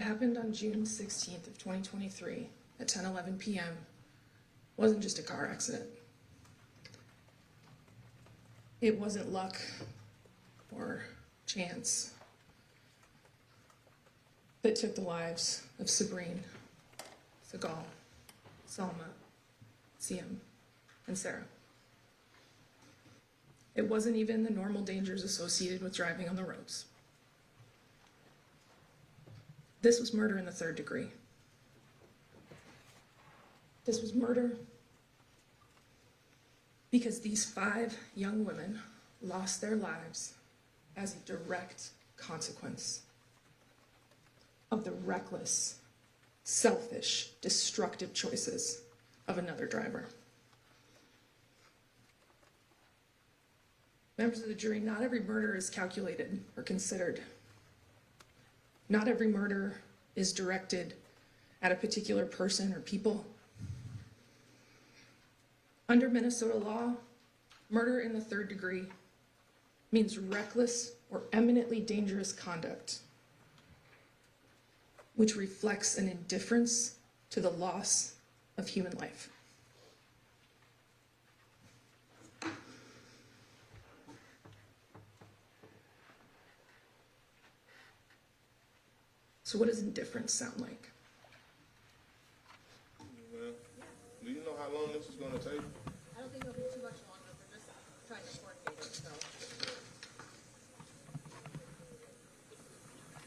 happened on June 16th of 2023 at 10:11 p.m. wasn't just a car accident. It wasn't luck or chance that took the lives of Sabrine, Segal, Salma, Siam, and Sarah. It wasn't even the normal dangers associated with driving on the roads. This was murder in the third degree. This was murder because these 5 young women lost their lives as a direct consequence of the reckless, selfish, destructive choices of another driver. Members of the jury, not every murder is calculated or considered. Not every murder is directed at a particular person or people. Under Minnesota law, murder in the third degree means reckless or eminently dangerous conduct, which reflects an indifference to the loss of human life. So what does indifference sound like? Well, do you know how long this is going to take? I don't think it'll be too much longer. We're just trying to coordinate it, so.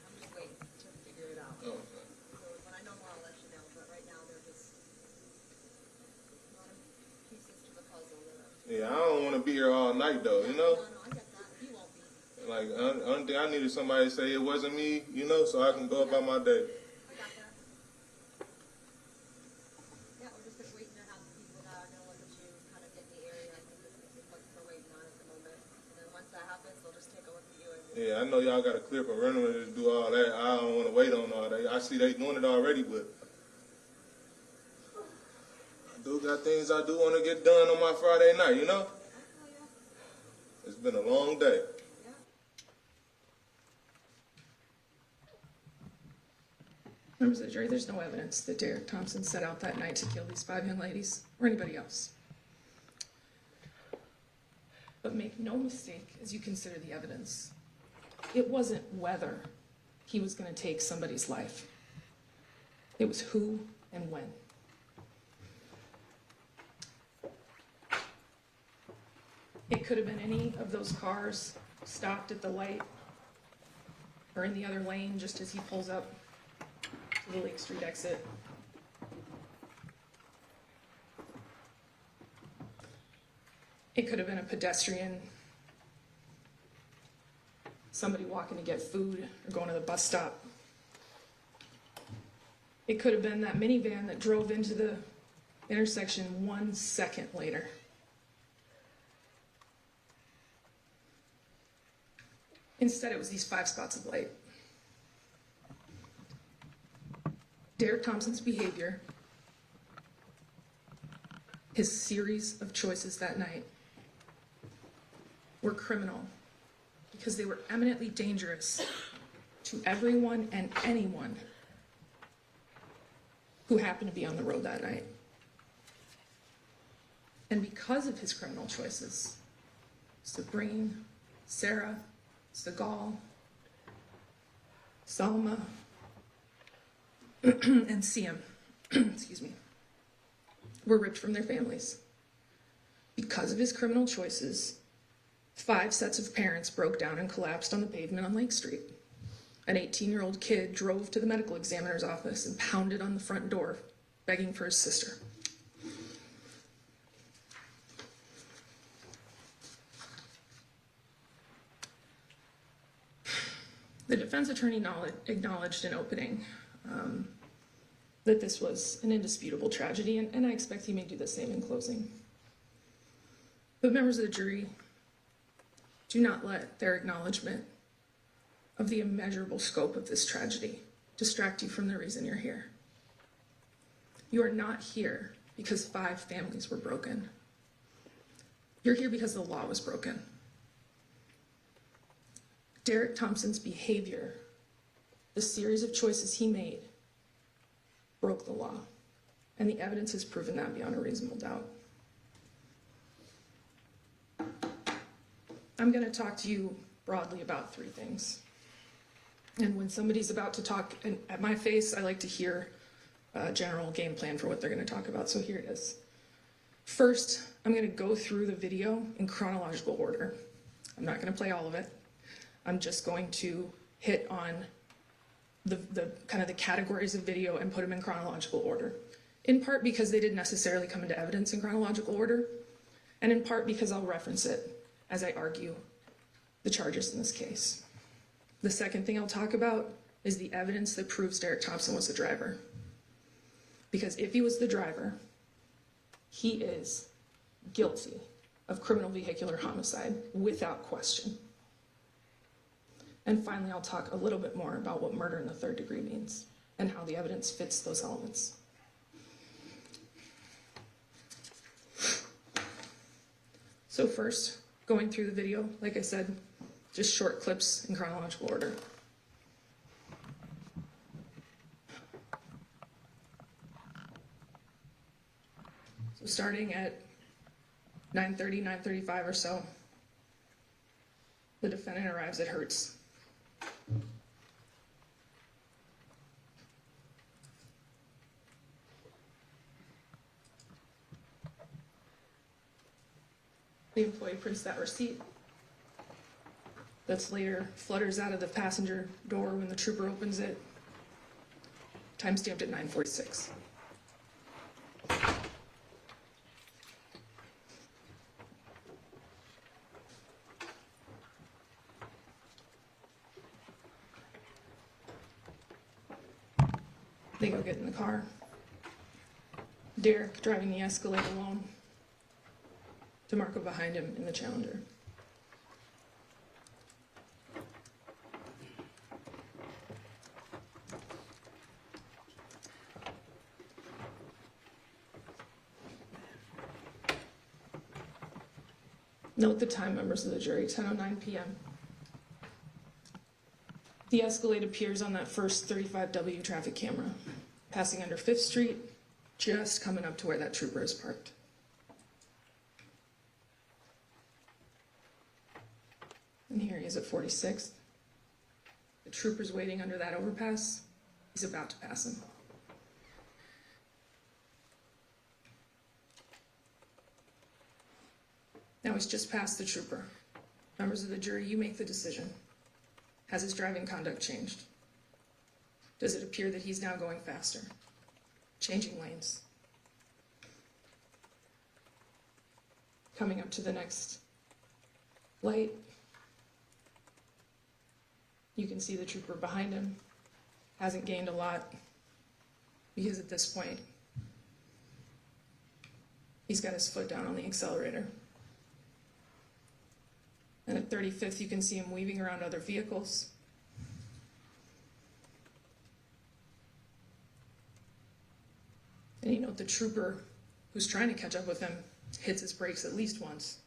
I'm just waiting to figure it out. Oh, okay. So when I know more, I'll let you know, but right now there's just a lot of pieces to the puzzle that are. Yeah, I don't want to be here all night, though, you know? No, I get that. You won't be. Like, only thing I needed somebody to say it wasn't me, you know, so I can go about my day. I got that. Yeah, we're just waiting to have the people that are gonna look at you kind of get in the area. I think this is what we're waiting on at the moment. And then once that happens, they'll just take a look at you and. Yeah, I know y'all got a clear perimeter to do all that. I don't want to wait on all that. I see they doing it already, but I do got things I do want to get done on my Friday night, you know? It's been a long day. Members of the jury, there's no evidence that Derrick Thompson set out that night to kill these 5 young ladies or anybody else. But make no mistake as you consider the evidence. It wasn't whether he was going to take somebody's life. It was who and when. It could have been any of those cars stopped at the light or in the other lane just as he pulls up to the Lake Street exit. It could have been a pedestrian, somebody walking to get food or going to the bus stop. It could have been that minivan that drove into the intersection 1 second later. Instead, it was these 5 spots of light. Derrick Thompson's behavior, his series of choices that night, were criminal because they were eminently dangerous to everyone and anyone who happened to be on the road that night. And because of his criminal choices, Sabrine, Sarah, Segal, Salma, and Siam, excuse me, were ripped from their families. Because of his criminal choices, 5 sets of parents broke down and collapsed on the pavement on Lake Street. An 18-year-old kid drove to the medical examiner's office and pounded on the front door, begging for his sister. The defense attorney acknowledged in opening that this was an indisputable tragedy, and I expect he may do the same in closing. But members of the jury, do not let their acknowledgement of the immeasurable scope of this tragedy distract you from the reason you're here. You are not here because 5 families were broken. You're here because the law was broken. Derrick Thompson's behavior the series of choices he made broke the law, and the evidence has proven that beyond a reasonable doubt. I'm going to talk to you broadly about three things. And when somebody's about to talk at my face, I like to hear a general game plan for what they're going to talk about. So here it is. First, I'm going to go through the video in chronological order. I'm not going to play all of it. I'm just going to hit on the kind of the categories of video and put them in chronological order. In part because they didn't necessarily come into evidence in chronological order, and in part because I'll reference it as I argue the charges in this case. The second thing I'll talk about is the evidence that proves Derrick Thompson was the driver. Because if he was the driver, he is guilty of criminal vehicular homicide without question. And finally, I'll talk a little bit more about what murder in the third degree means and how the evidence fits those elements. So first, going through the video, like I said, just short clips in chronological order. So starting at 9:30, 9:35 or so, the defendant arrives at Hertz. The employee prints that receipt. That's later flutters out of the passenger door when the trooper opens it. Timestamped at 9:46. They go get in the car. Derrick driving the Escalade alone. DeMarco behind him in the Challenger. Note the time, members of the jury, 10:09 p.m. The Escalade appears on that first 35W traffic camera, passing under 5th Street, just coming up to where that trooper is parked. And here he is at 46th. The trooper's waiting under that overpass. He's about to pass him. Now he's just passed the trooper. Members of the jury, you make the decision. Has his driving conduct changed? Does it appear that he's now going faster? Changing lanes? Coming up to the next light, you can see the trooper behind him hasn't gained a lot because at this point, he's got his foot down on the accelerator. And at 35th, you can see him weaving around other vehicles. And you note the trooper who's trying to catch up with him hits his brakes at least once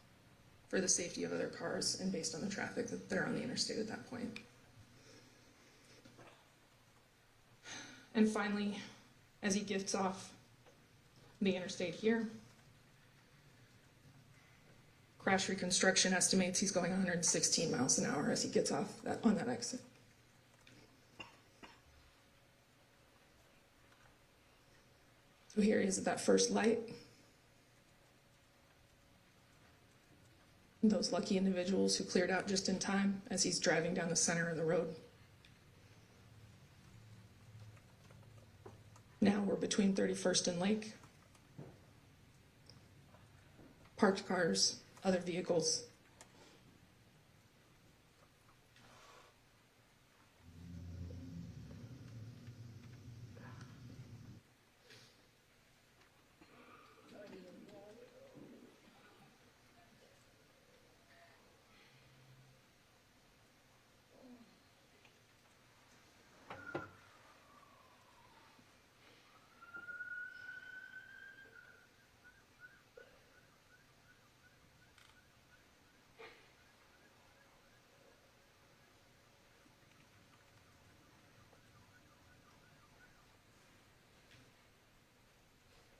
for the safety of other cars and based on the traffic that are on the interstate at that point. And finally, as he gets off the interstate here, crash reconstruction estimates he's going 116 miles an hour as he gets off on that exit. So here he is at that first light. And those lucky individuals who cleared out just in time as he's driving down the center of the road. Now we're between 31st and Lake. Parked cars, other vehicles.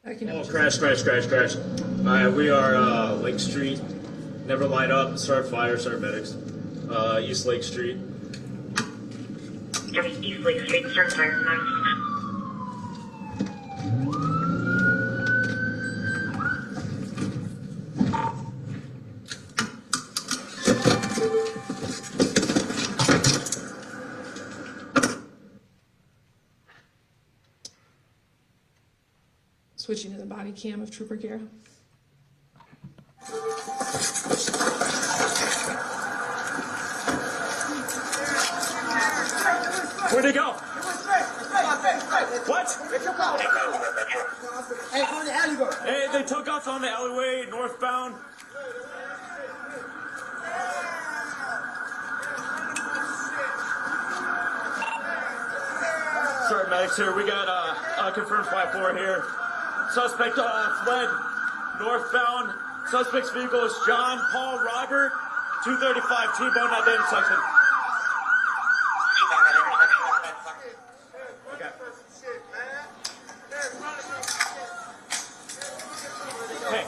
I can Oh, crash. We are Lake Street. Never light up. Start fire. Start medics. East Lake Street. East Lake Street, start fire. Switching to the body cam of Trooper Guerra. Where'd they go? What? Hey, on the alleyway. Hey, they took us on the alleyway northbound. Sorry, medics here. We got confirmed 5-4 here. Suspect fled northbound. Suspect's vehicle is John Paul Robert, 235 T-bone at the intersection. Hey,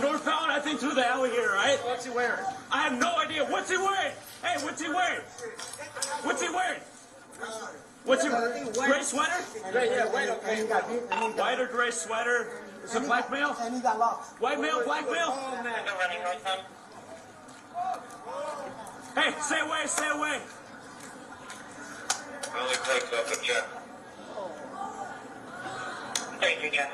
northbound, I think through the alley here, right? What's he wearing? I have no idea. What's he wearing? Hey, what's he wearing? What's he wearing? What's he gray sweater? Yeah, white, okay. White or gray sweater? Is it black male? And he got locks. White male, black male? Hey, stay away, stay away. Only takes up a check. Thank you, Jack.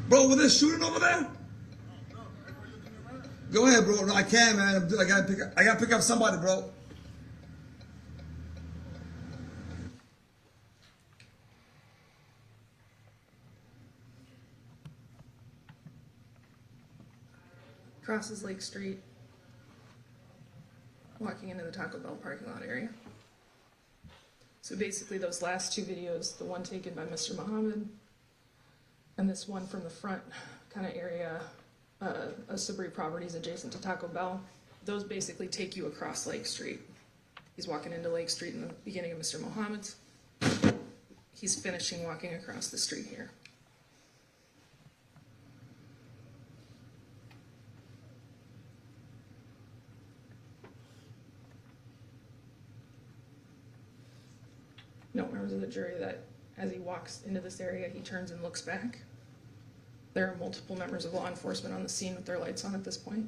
Bro, was there shooting over there? Go ahead, bro. No, I can, man. I gotta pick up somebody, bro. Crosses Lake Street, walking into the Taco Bell parking lot area. So basically those last two videos, the one taken by Mr. Muhammad and this one from the front kind of area of Sabri properties adjacent to Taco Bell, those basically take you across Lake Street. He's walking into Lake Street in the beginning of Mr. Muhammad's. He's finishing walking across the street here. Note, members of the jury, that as he walks into this area, he turns and looks back. There are multiple members of law enforcement on the scene with their lights on at this point.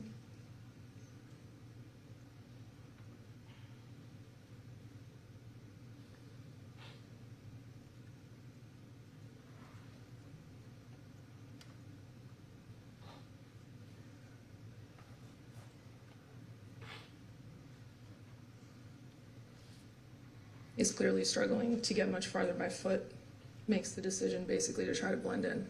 Is clearly struggling to get much farther by foot, makes the decision basically to try to blend in.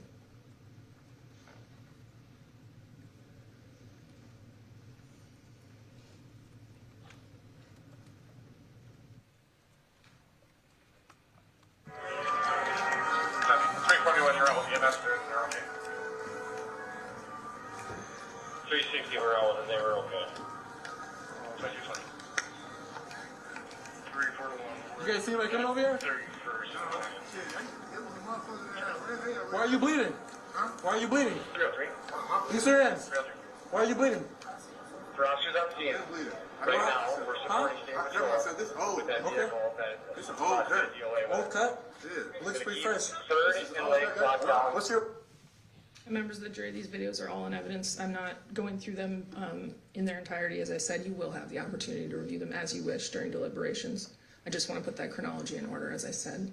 You guys see anybody coming over here? Why are you bleeding? Why are you bleeding? 303. Use your hands. Why are you bleeding? For officers on scene, right now, we're supporting state patrol with that Okay. vehicle that It's an old cut. DOA Old with. cut? Looks pretty fresh. Third and Lake lockdown. What's your... Members of the jury, these videos are all in evidence. I'm not going through them in their entirety. As I said, you will have the opportunity to review them as you wish during deliberations. I just want to put that chronology in order, as I said.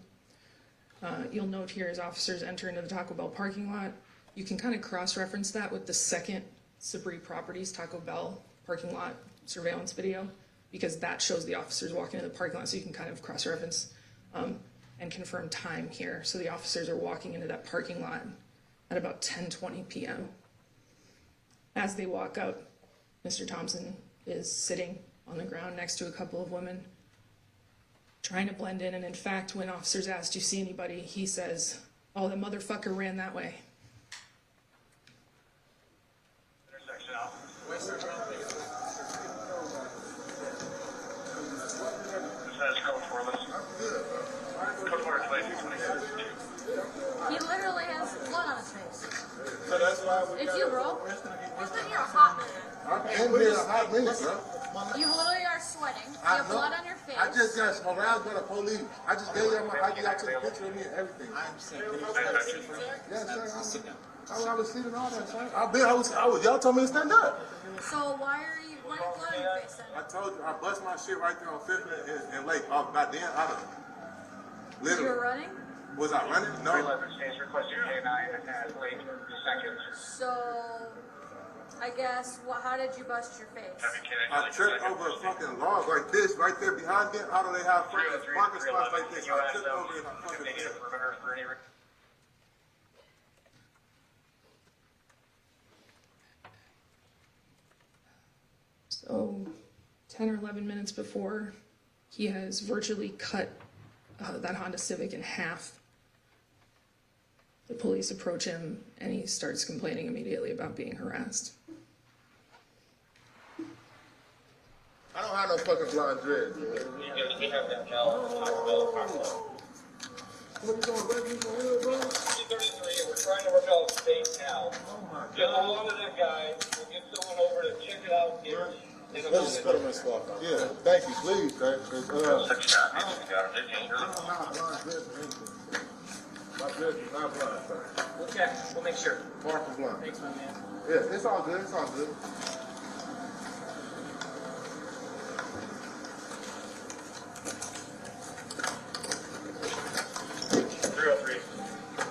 You'll note here as officers enter into the Taco Bell parking lot, you can kind of cross-reference that with the second Sabri Properties Taco Bell parking lot surveillance video, because that shows the officers walking into the parking lot, so you can kind of cross-reference and confirm time here. So the officers are walking into that parking lot at about 10:20 p.m. As they walk out, Mr. Thompson is sitting on the ground next to a couple of women, trying to blend in, and in fact, when officers asked, "Do you see anybody?" he says, "Oh, the motherfucker ran that way." He literally has blood on his face. So that's why we It's you, bro. You've been here a hot minute. I've been here a hot minute, bro. You literally are sweating. You have blood on your face. I just got harassed by the police. I just gave y'all my ID. I took a picture of me and everything. I understand. Yes, sir. I was sleeping all that, sir. Y'all told me to stand up. So why are you blood on your face then? I told you, I bust my shit right there on 5th and Lake. Oh, goddamn, I don't. You were Literally. running? Was I running? No. 311 stands requesting K9 as late seconds. So, I guess, how did you bust your face? I tripped over a fucking log like this, right there behind them. How do they have fucking parking spots like this? I tripped over it and I fucking fell. So 10 or 11 minutes before, he has virtually cut that Honda Civic in half. The police approach him and he starts complaining immediately about being harassed. I don't have no fucking blonde dreads. We have that now. What are you doing, baby? You for real, bro? 33, we're trying to work out the state now. Get a hold of that guy. We'll get someone over to check it out here. Let's just put him in squad car. Yeah, thank you, please, sir. Such a I don't have blonde dreads or anything. My dreads is not blonde, sir. We'll check. We'll make sure. Far from blonde. Thanks, my man. Yeah, it's all good. It's all good.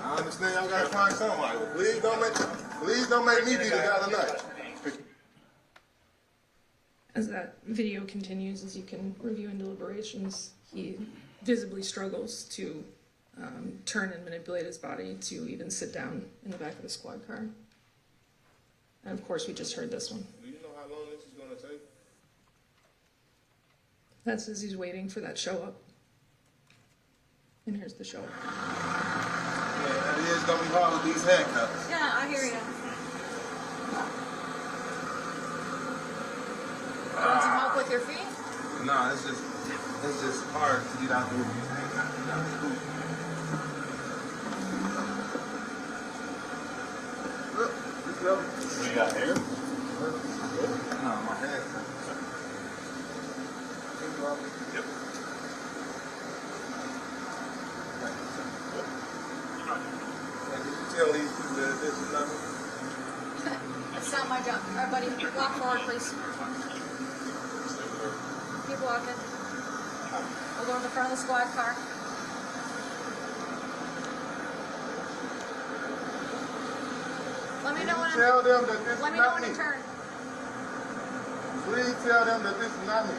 I understand y'all gotta find somebody, but please don't make me be the guy tonight. As that video continues, as you can review in deliberations, he visibly struggles to turn and manipulate his body to even sit down in the back of the squad car. And of course, we just heard this one. Do you know how long this is gonna take? That's as he's waiting for that show up. And here's the show up. Yeah, it is gonna be hard with these handcuffs. Yeah, I hear you. Want some help with your feet? Nah, it's just hard to get out there with these handcuffs. You got hair? No, my head. Yep. Did you tell these people that this is nothing? It's not my job. All right, buddy, walk forward, please. Keep walking. We'll go to the front of the squad car. Let me know when Tell them that this Let is me know not when me. to turn. Please tell them that this is not me.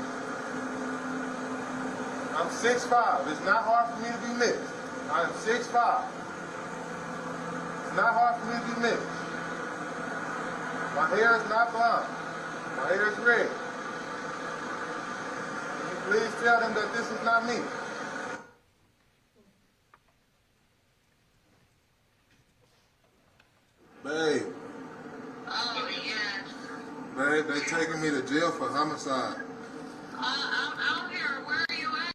I'm 6'5". It's not hard for me to be missed. I am 6'5". It's not hard for me to be missed. My hair is not blonde. My hair is red. Can you please tell them that this is not me? Babe. Oh, yes. Babe, they taking me to jail for homicide. I'm out here. Where are you at?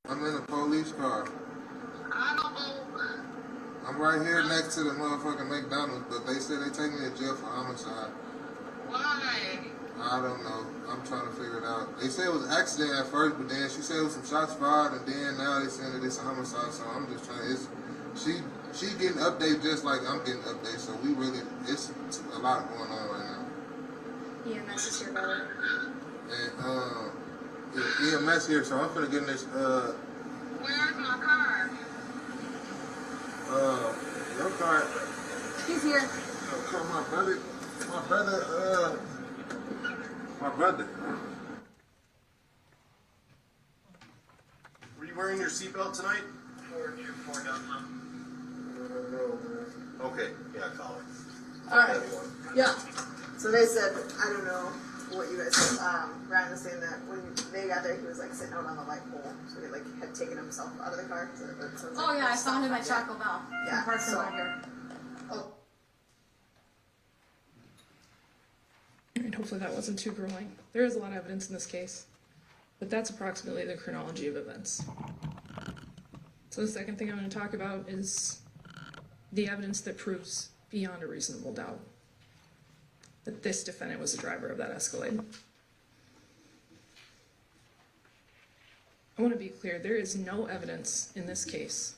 I'm in a police car. I don't know. I'm right here next to the motherfucking McDonald's, but they said they take me to jail for homicide. Why? I don't know. I'm trying to figure it out. They said it was an accident at first, but then she said it was some shots fired, and then now they saying that it's a homicide. So I'm just trying. She getting updates just like I'm getting updates. So it's a lot going on right now. EMS is here, by the way. And EMS here, so I'm finna get in this. Where's my car? Your car. He's here. My brother. Were you wearing your seatbelt tonight? 424 down. Okay, yeah, call it. Alright, yeah. So they said, I don't know what you guys said. Ryan was saying that when they got there, he was like sitting out on the light pole. So he like had taken himself out of the car. So that sounds Oh like yeah, I found him at Taco Bell. Yeah, In parking so- lot here. Oh, hopefully that wasn't too grueling. There is a lot of evidence in this case, but that's approximately the chronology of events. So the second thing I'm going to talk about is the evidence that proves beyond a reasonable doubt that this defendant was the driver of that Escalade. I want to be clear, there is no evidence in this case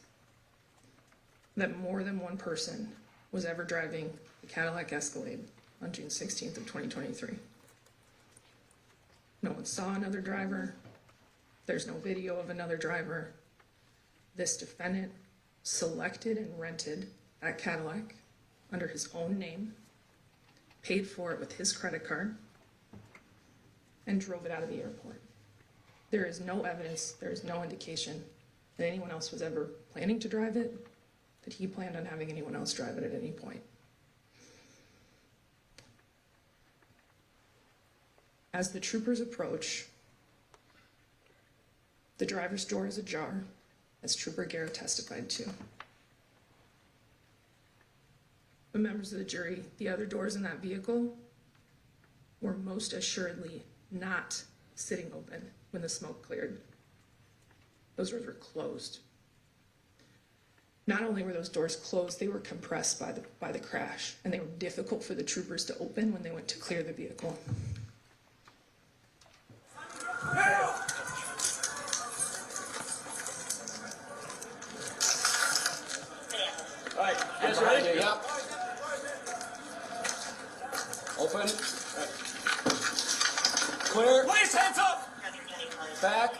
that more than one person was ever driving the Cadillac Escalade on June 16th of 2023. No one saw another driver. There's no video of another driver. This defendant selected and rented that Cadillac under his own name, paid for it with his credit card, and drove it out of the airport. There is no evidence, there is no indication that anyone else was ever planning to drive it, that he planned on having anyone else drive it at any point. As the troopers approach, the driver's door is ajar, as Trooper Garrett testified to. But members of the jury, the other doors in that vehicle were most assuredly not sitting open when the smoke cleared. Those doors were closed. Not only were those doors closed, they were compressed by the crash, and they were difficult for the troopers to open when they went to clear the vehicle. All right, guys ready? Yep. Open. Clear. Please, hands up! Back.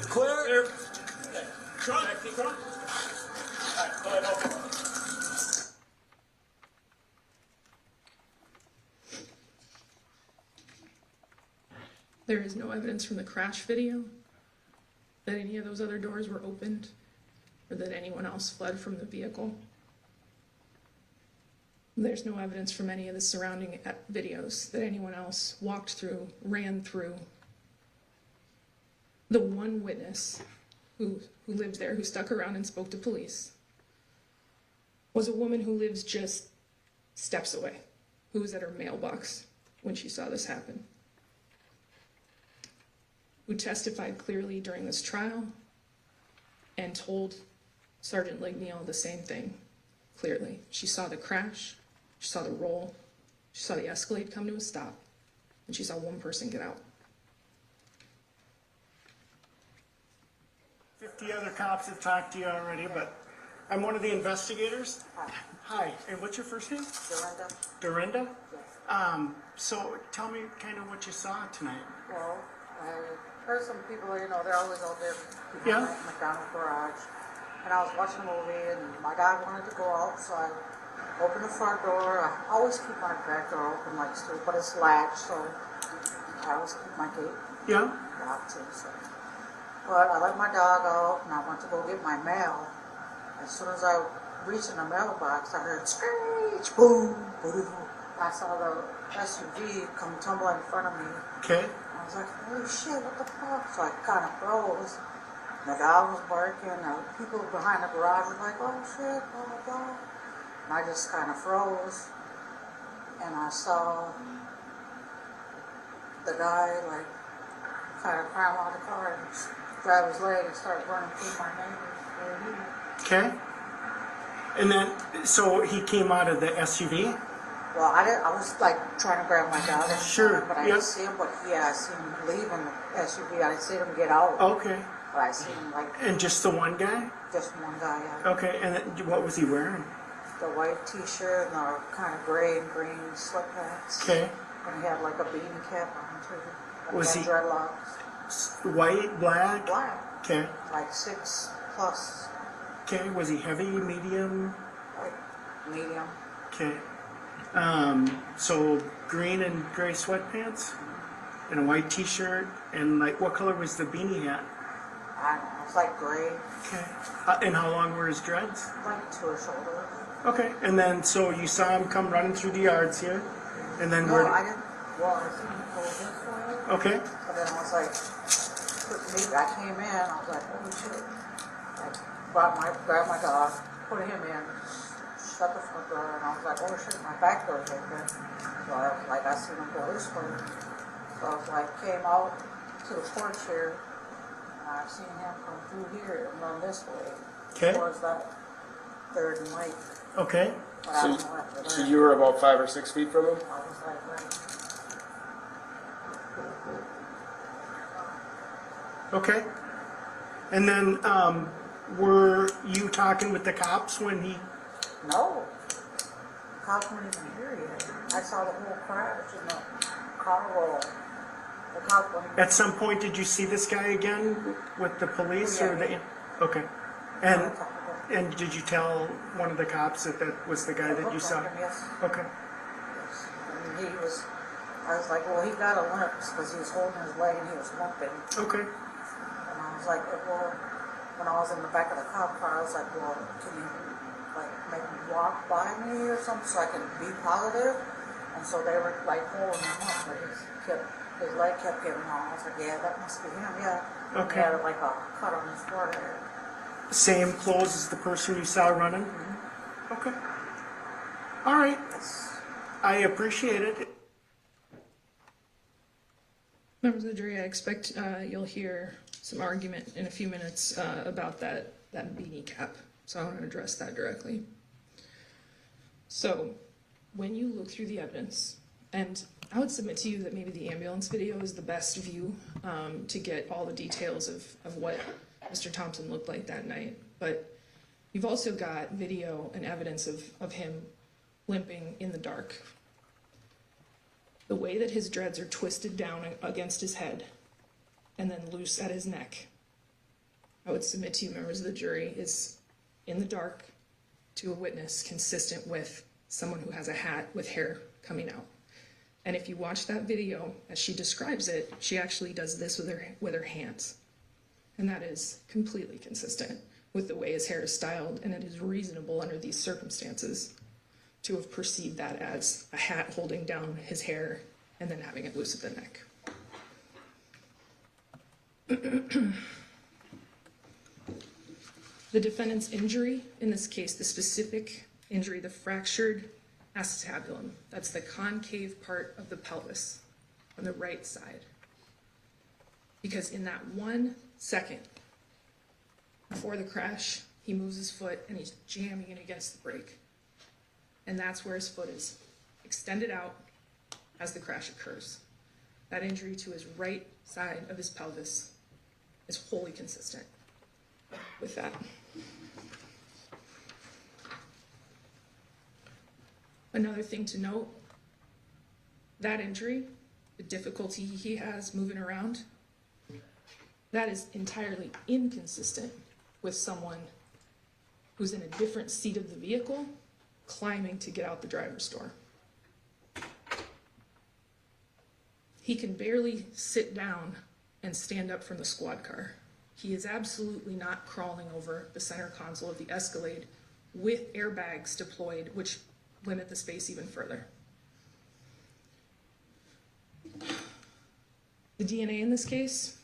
Clear. Front. Front. All right, go ahead, open. There is no evidence from the crash video that any of those other doors were opened or that anyone else fled from the vehicle. There's no evidence from any of the surrounding videos that anyone else walked through, ran through. The one witness who lived there, who stuck around and spoke to police, was a woman who lives just steps away, who was at her mailbox when she saw this happen, who testified clearly during this trial and told Sergeant Ligneal the same thing clearly. She saw the crash, she saw the roll, she saw the Escalade come to a stop, and she saw one person get out. 50 other cops have talked to you already, but I'm one of the investigators. Hi, and what's your first name? Dorinda. Yes. So tell me kind of what you saw tonight. Well, I heard some people, you know, they're always out there behind the McDonald's garage. And I was watching a movie, and my dad wanted to go out, so I opened the front door. I always keep my back door open, like, still, but it's latched, so I always keep my gate locked too. So. But I let my dog out, and I went to go get my mail. As soon as I reached in the mailbox, I heard screech, boom, boom. I saw the SUV come tumbling in front of me. Okay. I was like, holy shit, what the fuck? So I kind of froze. The dog was barking. People behind the garage were like, oh shit, blah, blah, blah. And I just kind of froze. And I saw the guy, like, kind of climb out of the car and grab his leg and start running through my neighbors. Okay. And then, so he came out of the SUV? Well, I was like trying to grab my dog, but I didn't see him. But yeah, I seen him leaving the SUV. I didn't see him get out. Okay. But I seen him like. And just the one guy? Just one guy. Yeah. Okay. And then, what was he wearing? The white T-shirt and the kind of gray and green sweatpants. Okay. And he had like a beanie cap on too. And Was he he had dreadlocks? White, black? Black. Okay. Like 6+. Okay. Was he heavy, medium? Like medium. Okay. So green and gray sweatpants and a white T-shirt, and like what color was the beanie hat? I don't know. It's like gray. Okay. And how long were his dreads? Like to his shoulders. Okay. And then so you saw him come running through the yards here, and then no, I didn't. Well, I seen him go this way. Okay. But then I was like, I came in. I was like, holy shit! I grabbed my dog, put him in, shut the front door, and I was like, oh shit, my back door's open. So I was like, I seen him go this way. So I was like, came out to the porch here, and I seen him come through here and run this way. Okay. Towards that third and light. Okay. But I don't know after that. So you were about 5 or 6 feet from him? I was like, right. Okay. And then, were you talking with the cops when he? No. The cops weren't even here yet. I saw the whole crash in the car roll. The cops weren't even At some point, did you see this guy again with the police or the? Okay. And did you tell one of the cops that that was the guy that you saw? Yes. Okay. Yes. I mean, I was like, well, he got a limp because he was holding his leg and he was limping. Okay. And I was like, well, when I was in the back of the cop car, I was like, well, can you like maybe walk by me or something so I can be positive? And so they were like holding him up, but his leg kept getting on. I was like, yeah, that must be him, yeah. Okay. He had like a cut on his forehead. Same clothes as the person you saw running? Okay. All right. I appreciate it. Members of the jury, I expect you'll hear some argument in a few minutes about that beanie cap. So I want to address that directly. So when you look through the evidence, and I would submit to you that maybe the ambulance video is the best view to get all the details of what Mr. Thompson looked like that night. But you've also got video and evidence of him limping in the dark. The way that his dreads are twisted down against his head and then loose at his neck, I would submit to you, members of the jury, is in the dark to a witness consistent with someone who has a hat with hair coming out. And if you watch that video, as she describes it, she actually does this with her hands. And that is completely consistent with the way his hair is styled, and it is reasonable under these circumstances to have perceived that as a hat holding down his hair and then having it loose at the neck. The defendant's injury, in this case, the specific injury, the fractured acetabulum, that's the concave part of the pelvis on the right side. Because in that 1 second before the crash, he moves his foot and he's jamming it against the brake. And that's where his foot is extended out as the crash occurs. That injury to his right side of his pelvis is wholly consistent with that. Another thing to note, that injury, the difficulty he has moving around, that is entirely inconsistent with someone who's in a different seat of the vehicle climbing to get out the driver's door. He can barely sit down and stand up from the squad car. He is absolutely not crawling over the center console of the Escalade with airbags deployed, which limit the space even further. The DNA in this case,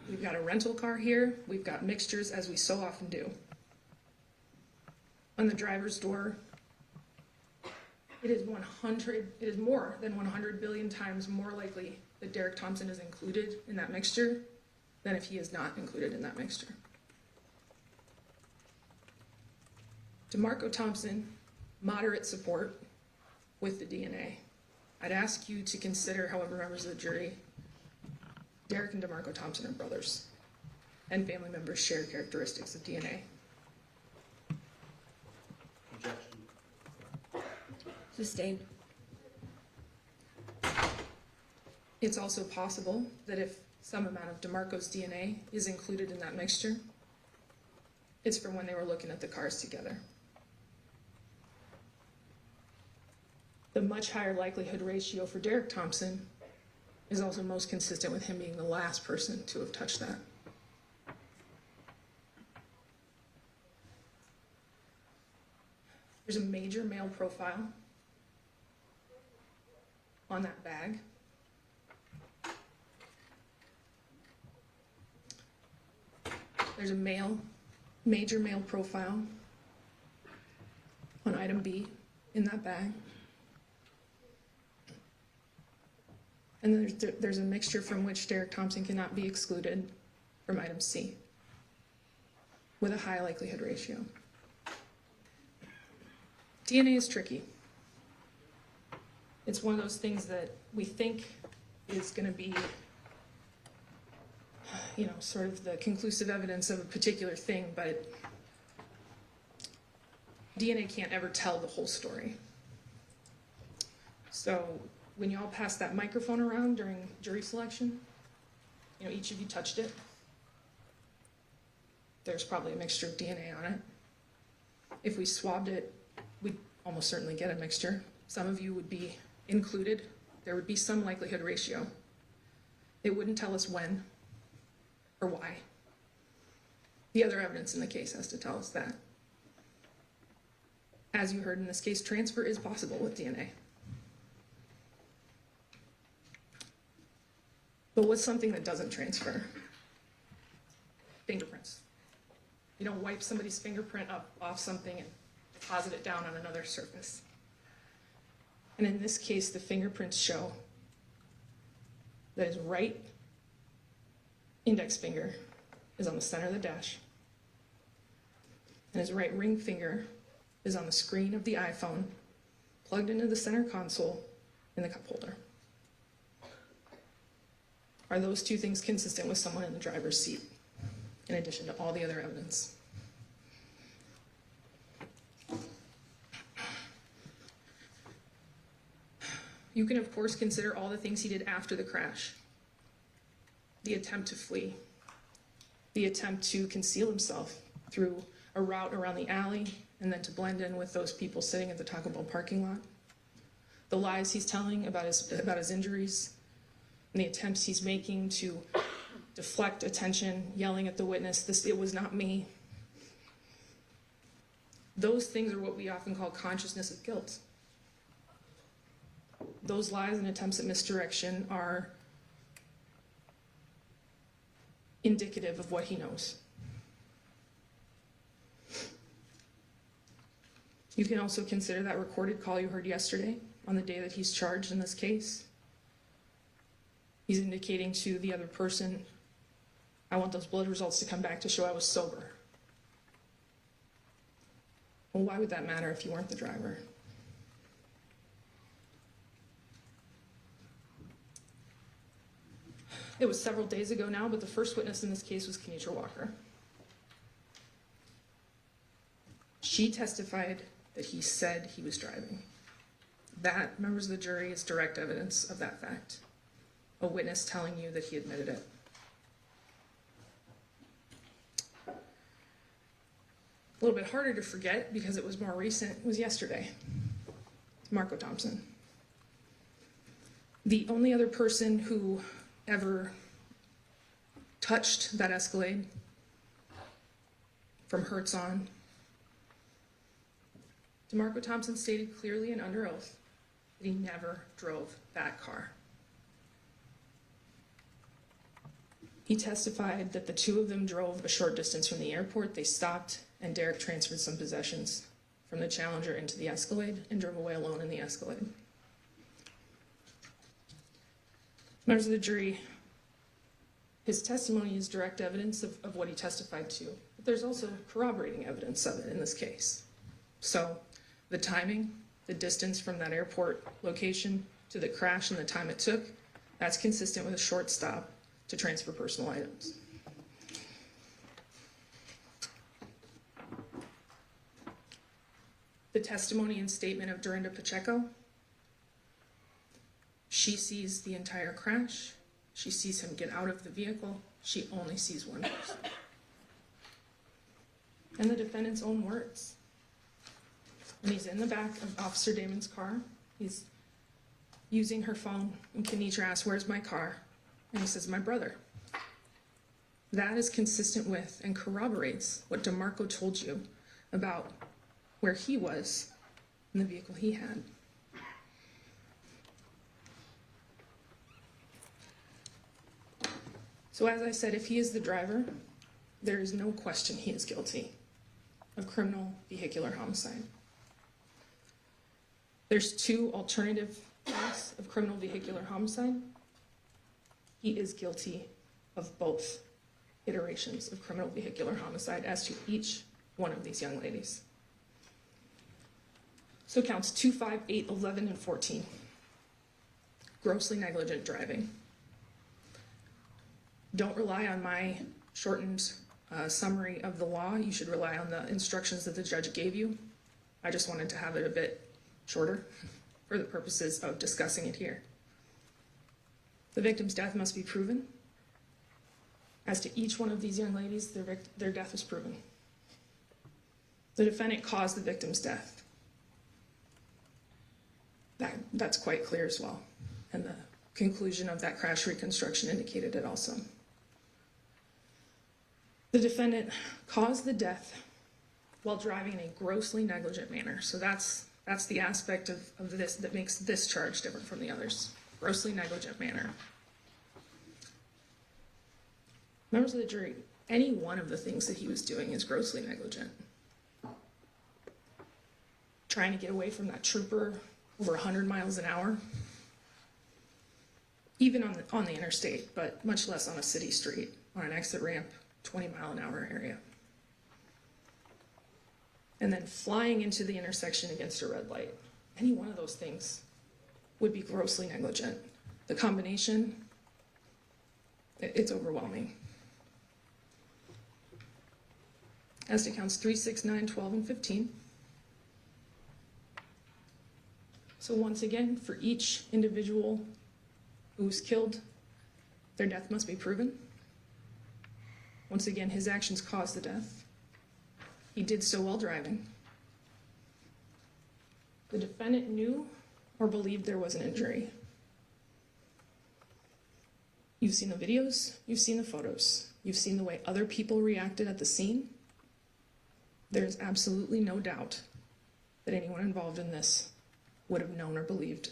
we've got a rental car here, we've got mixtures as we so often do. On the driver's door, it is more than 100 billion times more likely that Derrick Thompson is included in that mixture than if he is not included in that mixture. DeMarco Thompson, moderate support with the DNA. I'd ask you to consider, however, members of the jury, Derrick and DeMarco Thompson are brothers, and family members share characteristics of DNA. Sustained. It's also possible that if some amount of DeMarco's DNA is included in that mixture, it's from when they were looking at the cars together. The much higher likelihood ratio for Derrick Thompson is also most consistent with him being the last person to have touched that. There's a major male profile on that bag. There's a major male profile on item B in that bag. And then there's a mixture from which Derrick Thompson cannot be excluded from item C with a high likelihood ratio. DNA is tricky. It's one of those things that we think is going to be, sort of the conclusive evidence of a particular thing, but DNA can't ever tell the whole story. So when y'all pass that microphone around during jury selection, each of you touched it. There's probably a mixture of DNA on it. If we swabbed it, we'd almost certainly get a mixture. Some of you would be included. There would be some likelihood ratio. It wouldn't tell us when or why. The other evidence in the case has to tell us that. As you heard in this case, transfer is possible with DNA. But what's something that doesn't transfer? Fingerprints. You don't wipe somebody's fingerprint up off something and deposit it down on another surface. And in this case, the fingerprints show that his right index finger is on the center of the dash, and his right ring finger is on the screen of the iPhone, plugged into the center console in the cup holder. Are those two things consistent with someone in the driver's seat, in addition to all the other evidence? You can, of course, consider all the things he did after the crash. The attempt to flee, the attempt to conceal himself through a route around the alley and then to blend in with those people sitting at the Taco Bell parking lot. The lies he's telling about his injuries and the attempts he's making to deflect attention, yelling at the witness, it was not me. Those things are what we often call consciousness of guilt. Those lies and attempts at misdirection are indicative of what he knows. You can also consider that recorded call you heard yesterday on the day that he's charged in this case. He's indicating to the other person, I want those blood results to come back to show I was sober. Well, why would that matter if you weren't the driver? It was several days ago now, but the first witness in this case was Kenitra Walker. She testified that he said he was driving. That, members of the jury, is direct evidence of that fact. A witness telling you that he admitted it. A little bit harder to forget because it was more recent, was yesterday. Marco Thompson. The only other person who ever touched that Escalade from Hertz on. DeMarco Thompson stated clearly and under oath that he never drove that car. He testified that the two of them drove a short distance from the airport. They stopped, and Derrick transferred some possessions from the Challenger into the Escalade and drove away alone in the Escalade. Members of the jury, his testimony is direct evidence of what he testified to, but there's also corroborating evidence of it in this case. So the timing, the distance from that airport location to the crash and the time it took, that's consistent with a short stop to transfer personal items. The testimony and statement of Dorinda Pacheco, she sees the entire crash. She sees him get out of the vehicle. She only sees one person. And the defendant's own words. When he's in the back of Officer Damon's car, he's using her phone, and Kenitra asks, "Where's my car?" And he says, "My brother." That is consistent with and corroborates what DeMarco told you about where he was in the vehicle he had. So as I said, if he is the driver, there is no question he is guilty of criminal vehicular homicide. There's 2 alternative counts of criminal vehicular homicide. He is guilty of both iterations of criminal vehicular homicide as to each one of these young ladies. So counts 2, 5, 8, 11, and 14. Grossly negligent driving. Don't rely on my shortened summary of the law. You should rely on the instructions that the judge gave you. I just wanted to have it a bit shorter for the purposes of discussing it here. The victim's death must be proven. As to each one of these young ladies, their death was proven. The defendant caused the victim's death. That's quite clear as well. And the conclusion of that crash reconstruction indicated it also. The defendant caused the death while driving in a grossly negligent manner. So that's the aspect of this that makes this charge different from the others. Grossly negligent manner. Members of the jury, any one of the things that he was doing is grossly negligent. Trying to get away from that trooper over 100 miles an hour, even on the interstate, but much less on a city street, on an exit ramp, 20-mile-an-hour area. And then flying into the intersection against a red light. Any one of those things would be grossly negligent. The combination, it's overwhelming. As to counts 3, 6, 9, 12, and 15. So once again, for each individual who was killed, their death must be proven. Once again, his actions caused the death. He did so while driving. The defendant knew or believed there was an injury. You've seen the videos, you've seen the photos, you've seen the way other people reacted at the scene. There's absolutely no doubt that anyone involved in this would have known or believed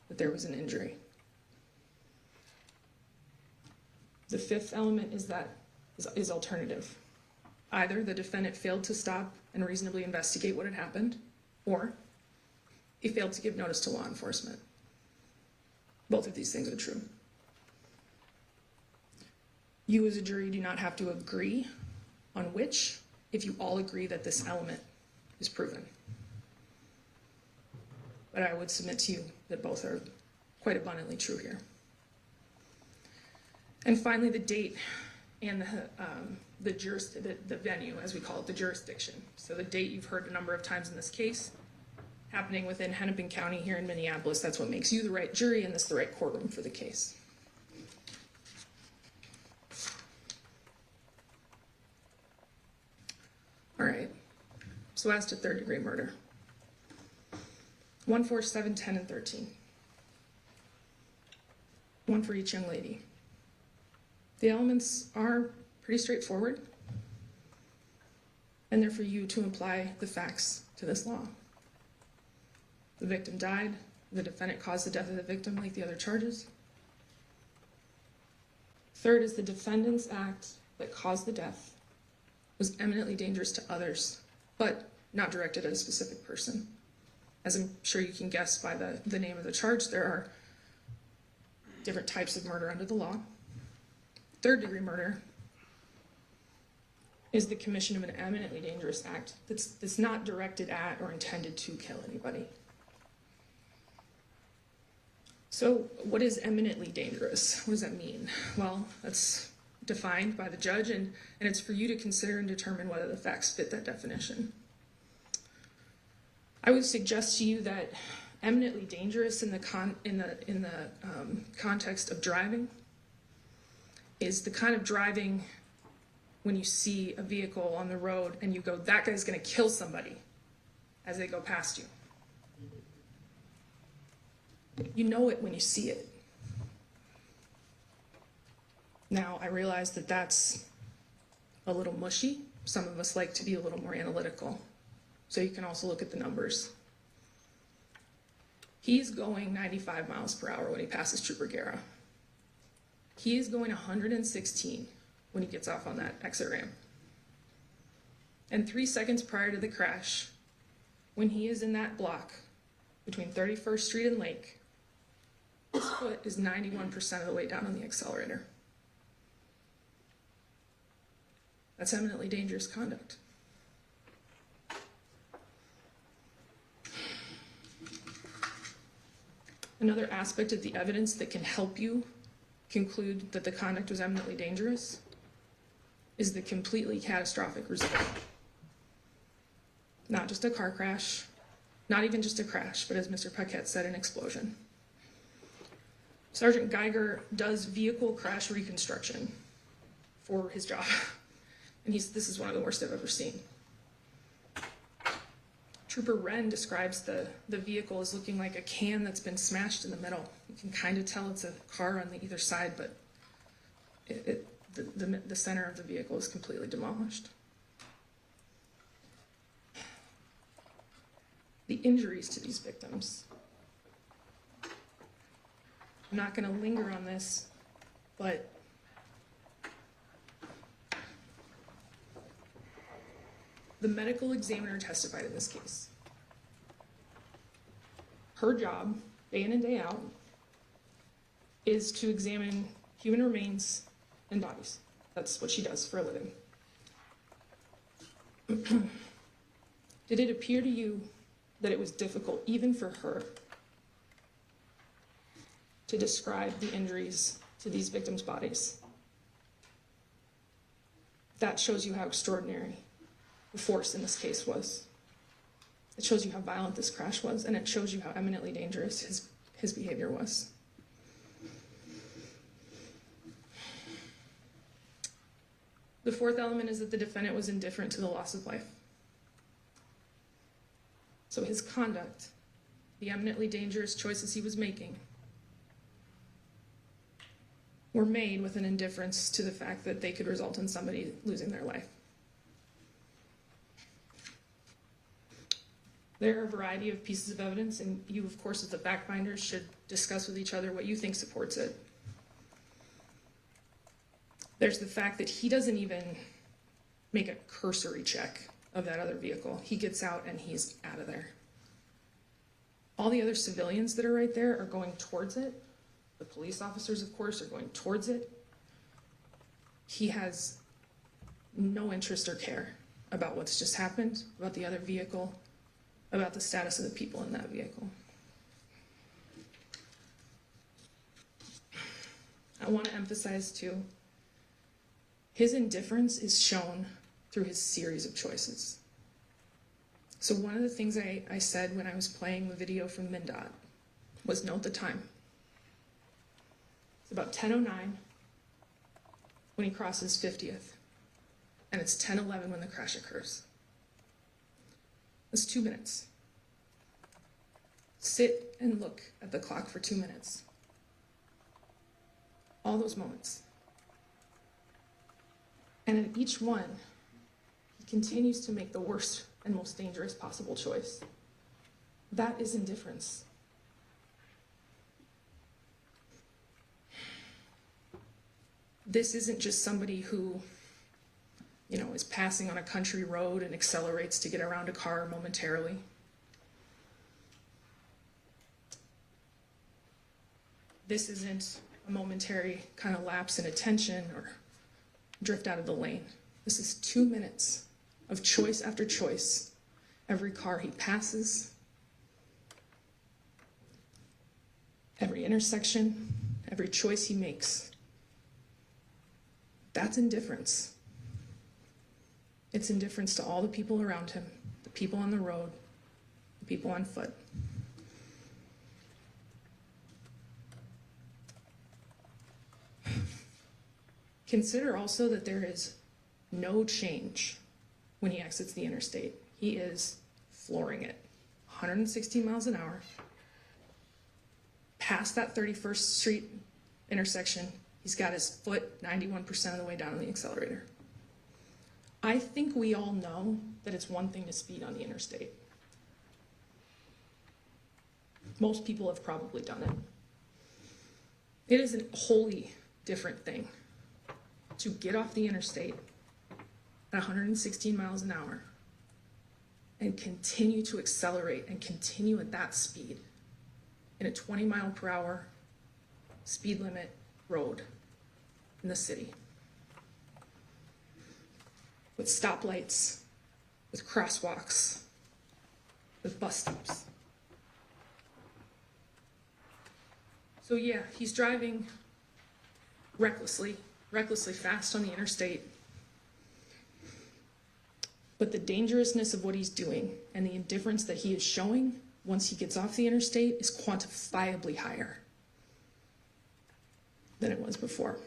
that there was an injury. The 5th element is alternative. Either the defendant failed to stop and reasonably investigate what had happened, or he failed to give notice to law enforcement. Both of these things are true. You as a jury do not have to agree on which, if you all agree that this element is proven. But I would submit to you that both are quite abundantly true here. And finally, the date and the venue, as we call it, the jurisdiction. So the date you've heard a number of times in this case, happening within Hennepin County here in Minneapolis. That's what makes you the right jury and this the right courtroom for the case. All right, so as to 3rd-degree murder. 1, 4, 7, 10, and 13. One for each young lady. The elements are pretty straightforward, and they're for you to apply the facts to this law. The victim died. The defendant caused the death of the victim like the other charges. 3rd is the defendant's act that caused the death was eminently dangerous to others, but not directed at a specific person. As I'm sure you can guess by the name of the charge, there are different types of murder under the law. 3rd-degree murder is the commission of an eminently dangerous act that's not directed at or intended to kill anybody. So what is eminently dangerous? What does that mean? Well, that's defined by the judge, and it's for you to consider and determine whether the facts fit that definition. I would suggest to you that eminently dangerous in the context of driving is the kind of driving when you see a vehicle on the road and you go, that guy's going to kill somebody as they go past you. You know it when you see it. Now, I realize that that's a little mushy. Some of us like to be a little more analytical. So you can also look at the numbers. He's going 95 miles per hour when he passes Trooper Guerra. He is going 116 when he gets off on that exit ramp. And 3 seconds prior to the crash, when he is in that block, between 31st Street and Lake, his foot is 91% of the way down on the accelerator. That's eminently dangerous conduct. Another aspect of the evidence that can help you conclude that the conduct was eminently dangerous is the completely catastrophic result. Not just a car crash, not even just a crash, but as Mr. Paquette said, an explosion. Sergeant Geiger does vehicle crash reconstruction for his job. And this is one of the worst I've ever seen. Trooper Wren describes the vehicle as looking like a can that's been smashed in the middle. You can kind of tell it's a car on the either side, but the center of the vehicle is completely demolished. The injuries to these victims. I'm not going to linger on this, but the medical examiner testified in this case. Her job, day in and day out, is to examine human remains and bodies. That's what she does for a living. Did it appear to you that it was difficult, even for her, to describe the injuries to these victims' bodies? That shows you how extraordinary the force in this case was. It shows you how violent this crash was, and it shows you how eminently dangerous his behavior was. The fourth element is that the defendant was indifferent to the loss of life. So his conduct, the eminently dangerous choices he was making, were made with an indifference to the fact that they could result in somebody losing their life. There are a variety of pieces of evidence, and you, of course, as the fact finders, should discuss with each other what you think supports it. There's the fact that he doesn't even make a cursory check of that other vehicle. He gets out and he's out of there. All the other civilians that are right there are going towards it. The police officers, of course, are going towards it. He has no interest or care about what's just happened, about the other vehicle, about the status of the people in that vehicle. I want to emphasize, too, his indifference is shown through his series of choices. So one of the things I said when I was playing the video from MnDOT was note the time. It's about 10:09 when he crosses 50th, and it's 10:11 when the crash occurs. That's 2 minutes. Sit and look at the clock for 2 minutes. All those moments. And in each one, he continues to make the worst and most dangerous possible choice. That is indifference. This isn't just somebody who, is passing on a country road and accelerates to get around a car momentarily. This isn't a momentary kind of lapse in attention or drift out of the lane. This is 2 minutes of choice after choice. Every car he passes, every intersection, every choice he makes. That's indifference. It's indifference to all the people around him, the people on the road, the people on foot. Consider also that there is no change when he exits the interstate. He is flooring it. 116 miles an hour. Past that 31st Street intersection, he's got his foot 91% of the way down on the accelerator. I think we all know that it's one thing to speed on the interstate. Most people have probably done it. It is a wholly different thing to get off the interstate at 116 miles an hour and continue to accelerate and continue at that speed in a 20-mile-per-hour speed limit road in the city, with stoplights, with crosswalks, with bus stops. So yeah, he's driving recklessly fast on the interstate. But the dangerousness of what he's doing and the indifference that he is showing once he gets off the interstate is quantifiably higher than it was before.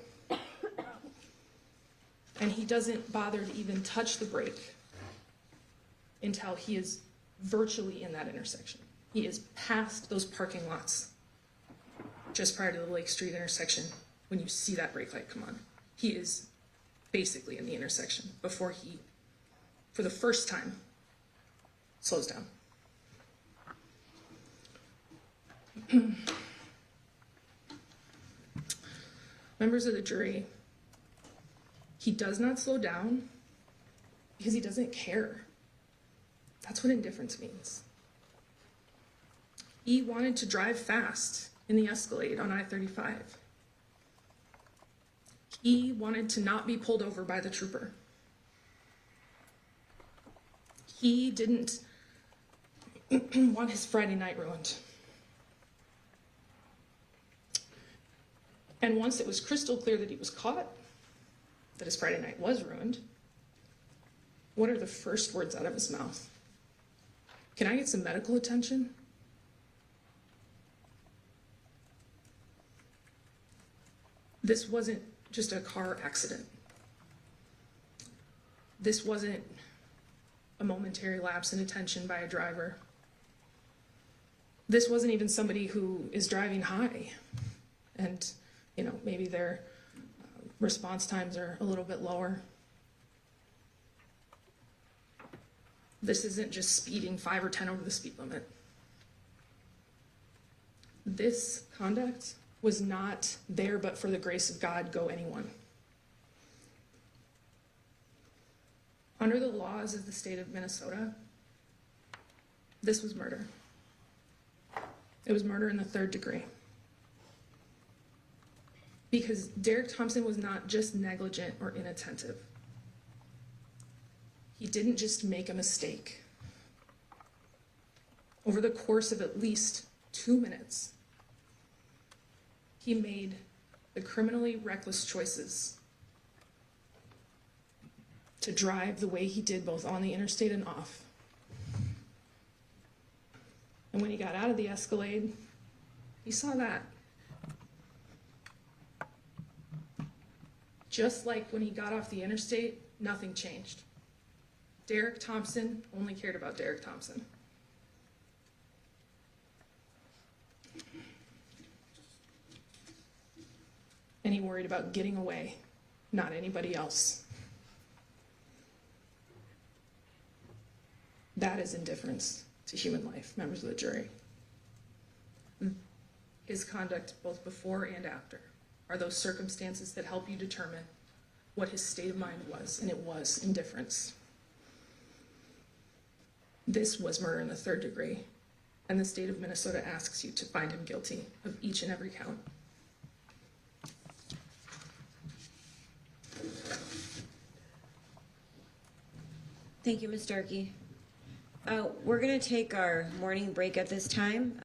And he doesn't bother to even touch the brake until he is virtually in that intersection. He is past those parking lots just prior to the Lake Street intersection when you see that brake light come on. He is basically in the intersection before he, for the first time, slows down. Members of the jury, he does not slow down because he doesn't care. That's what indifference means. He wanted to drive fast in the Escalade on I-35. He wanted to not be pulled over by the trooper. He didn't want his Friday night ruined. And once it was crystal clear that he was caught, that his Friday night was ruined, what are the first words out of his mouth? Can I get some medical attention? This wasn't just a car accident. This wasn't a momentary lapse in attention by a driver. This wasn't even somebody who is driving high and, you know, maybe their response times are a little bit lower. This isn't just speeding 5 or 10 over the speed limit. This conduct was not there but for the grace of God, go anyone. Under the laws of the state of Minnesota, this was murder. It was murder in the 3rd degree. Because Derrick Thompson was not just negligent or inattentive. He didn't just make a mistake. Over the course of at least 2 minutes, he made the criminally reckless choices to drive the way he did both on the interstate and off. And when he got out of the Escalade, he saw that. Just like when he got off the interstate, nothing changed. Derrick Thompson only cared about Derrick Thompson. And he worried about getting away, not anybody else. That is indifference to human life, members of the jury. His conduct, both before and after, are those circumstances that help you determine what his state of mind was, and it was indifference. This was murder in the 3rd degree, and the state of Minnesota asks you to find him guilty of each and every count. Thank you, Ms. Starkey. We're going to take our morning break at this time.